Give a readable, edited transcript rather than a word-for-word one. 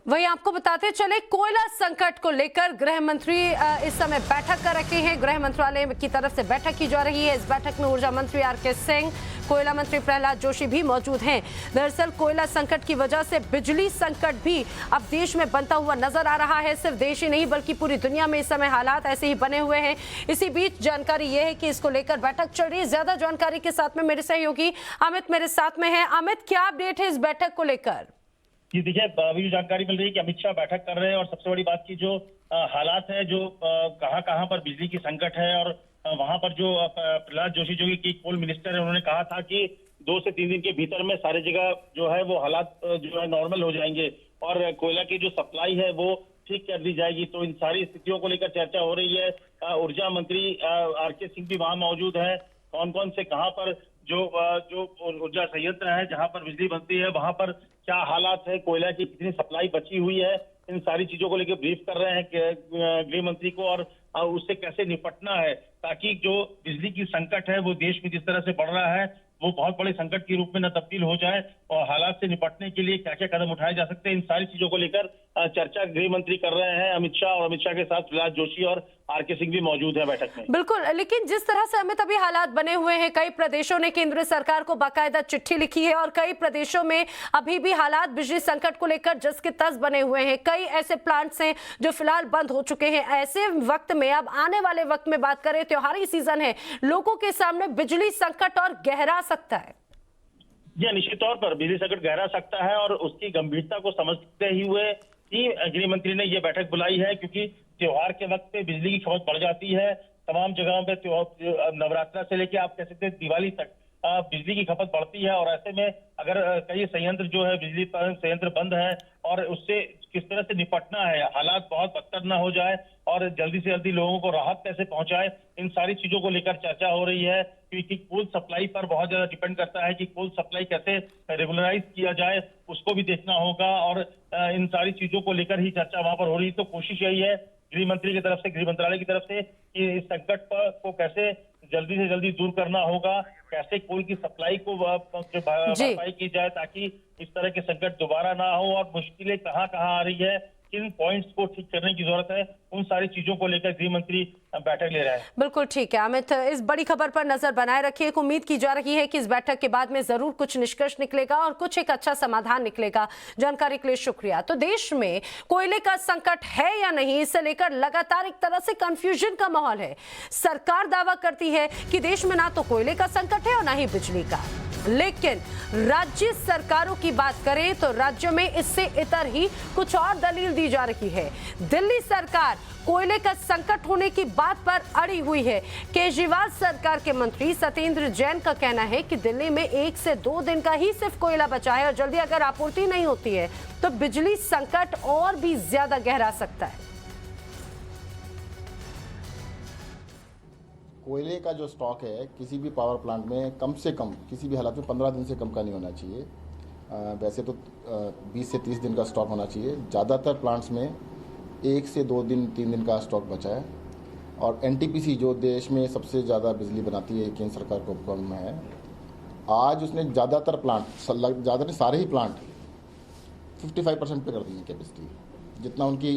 वहीं आपको बताते चले कोयला संकट को लेकर गृह मंत्री इस समय बैठक कर रखे हैं। गृह मंत्रालय की तरफ से बैठक की जा रही है। इस बैठक में ऊर्जा मंत्री आरके सिंह, कोयला मंत्री प्रहलाद जोशी भी मौजूद हैं। दरअसल कोयला संकट की वजह से बिजली संकट भी अब देश में बनता हुआ नजर आ रहा है। सिर्फ देश ही नहीं बल्कि पूरी दुनिया में इस समय हालात ऐसे ही बने हुए हैं। इसी बीच जानकारी यह है कि इसको लेकर बैठक चल रही है। ज्यादा जानकारी के साथ में मेरे सहयोगी अमित मेरे साथ में है। अमित, क्या अपडेट है इस बैठक को लेकर? जी देखिए, अभी जो जानकारी मिल रही है कि अमित शाह बैठक कर रहे हैं और सबसे बड़ी बात की जो हालात है, जो कहां पर बिजली की संकट है और वहां पर जो प्रहलाद जोशी जो कि कोल मिनिस्टर है, उन्होंने कहा था कि 2 से 3 दिन के भीतर में सारी जगह जो है वो हालात जो है नॉर्मल हो जाएंगे और कोयला की जो सप्लाई है वो ठीक कर दी जाएगी। तो इन सारी स्थितियों को लेकर चर्चा हो रही है। ऊर्जा मंत्री आरके सिंह भी वहां मौजूद है। कौन कौन से कहां पर जो ऊर्जा संयंत्र है जहां पर बिजली बनती है वहां पर क्या हालात है, कोयला की कितनी सप्लाई बची हुई है, इन सारी चीजों को लेकर ब्रीफ कर रहे हैं गृह मंत्री को और उससे कैसे निपटना है ताकि जो बिजली की संकट है वो देश में जिस तरह से बढ़ रहा है वो बहुत बड़े संकट के रूप में न तब्दील हो जाए और हालात से निपटने के लिए क्या क्या कदम उठाए जा सकते हैं, इन सारी चीजों को लेकर चर्चा गृह मंत्री कर रहे हैं अमित शाह। और अमित शाह के साथ प्रहलाद जोशी और आरके सिंह भी मौजूद है बैठक में। बिल्कुल, लेकिन जिस तरह से अमित अभी हालात बने हुए हैं, कई प्रदेशों ने केंद्र सरकार को बाकायदा चिट्ठी लिखी है और कई प्रदेशों में अभी भी हालात बिजली संकट को लेकर जस के तस बने हुए हैं। कई ऐसे प्लांट्स हैं जो फिलहाल बंद हो चुके हैं। ऐसे वक्त में, अब आने वाले वक्त में बात करें, त्योहारी सीजन है, लोगों के सामने बिजली संकट और गहरा सकता है। जी, निश्चित तौर पर बिजली संकट गहरा सकता है और उसकी गंभीरता को समझते ही हुए ही गृह मंत्री ने यह बैठक बुलाई है, क्योंकि त्योहार के वक्त पे बिजली की खपत बढ़ जाती है। तमाम जगहों पे नवरात्रा से लेके आप कह सकते हैं दिवाली तक बिजली की खपत बढ़ती है और ऐसे में अगर कई संयंत्र जो है बिजली संयंत्र बंद है और उससे किस तरह से निपटना है, हालात बहुत बदतर ना हो जाए और जल्दी से जल्दी लोगों को राहत कैसे पहुंचाए, इन सारी चीजों को लेकर चर्चा हो रही है। क्योंकि कोल सप्लाई पर बहुत ज्यादा डिपेंड करता है कि कोल सप्लाई कैसे रेगुलराइज किया जाए, उसको भी देखना होगा और इन सारी चीजों को लेकर ही चर्चा वहां पर हो रही है। तो कोशिश यही है गृह मंत्री की तरफ से, गृह मंत्रालय की तरफ से, कि इस संकट को कैसे जल्दी से जल्दी दूर करना होगा, कैसे कोल की सप्लाई को भरपाई की जाए ताकि इस तरह के संकट दोबारा ना हो और मुश्किलें कहां कहां आ रही है, किन पॉइंट्स को ठीक करने की जरूरत है, उन सारी चीजों को लेकर गृह मंत्री बैठक ले रहे हैं। बिल्कुल ठीक है अमित, इस बड़ी खबर पर नजर बनाए रखिए। उम्मीद की जा रही है कि इस बैठक के बाद में जरूर कुछ निष्कर्ष निकलेगा और कुछ एक अच्छा समाधान निकलेगा। जानकारी के लिए शुक्रिया। तो देश में कोयले का संकट है या नहीं, इससे लेकर लगातार एक तरह से कंफ्यूजन का माहौल है। सरकार दावा करती है कि देश में ना तो कोयले का संकट है और ना ही बिजली का, लेकिन राज्य सरकारों की बात करें तो राज्यों में इससे इतर ही कुछ और दलील दी जा रही है। दिल्ली सरकार कोयले का संकट होने की बात पर अड़ी हुई है। केजरीवाल सरकार के मंत्री सत्येंद्र जैन का कहना है कि दिल्ली में 1 से 2 दिन का ही सिर्फ कोयला बचा है और जल्दी अगर आपूर्ति नहीं होती है तो बिजली संकट और भी ज्यादा गहरा सकता है। कोयले का जो स्टॉक है किसी भी पावर प्लांट में कम से कम किसी भी हालत में 15 दिन से कम का नहीं होना चाहिए। वैसे तो 20 से 30 दिन का स्टॉक होना चाहिए। ज़्यादातर प्लांट्स में 1 से 2 दिन 3 दिन का स्टॉक बचा है। और एनटीपीसी जो देश में सबसे ज़्यादा बिजली बनाती है, केंद्र सरकार को उपक्रम में है, आज उसने ज़्यादातर प्लांट, ज़्यादातर सारे ही प्लांट 55% पे कर दी है कैपेसिटी, जितना उनकी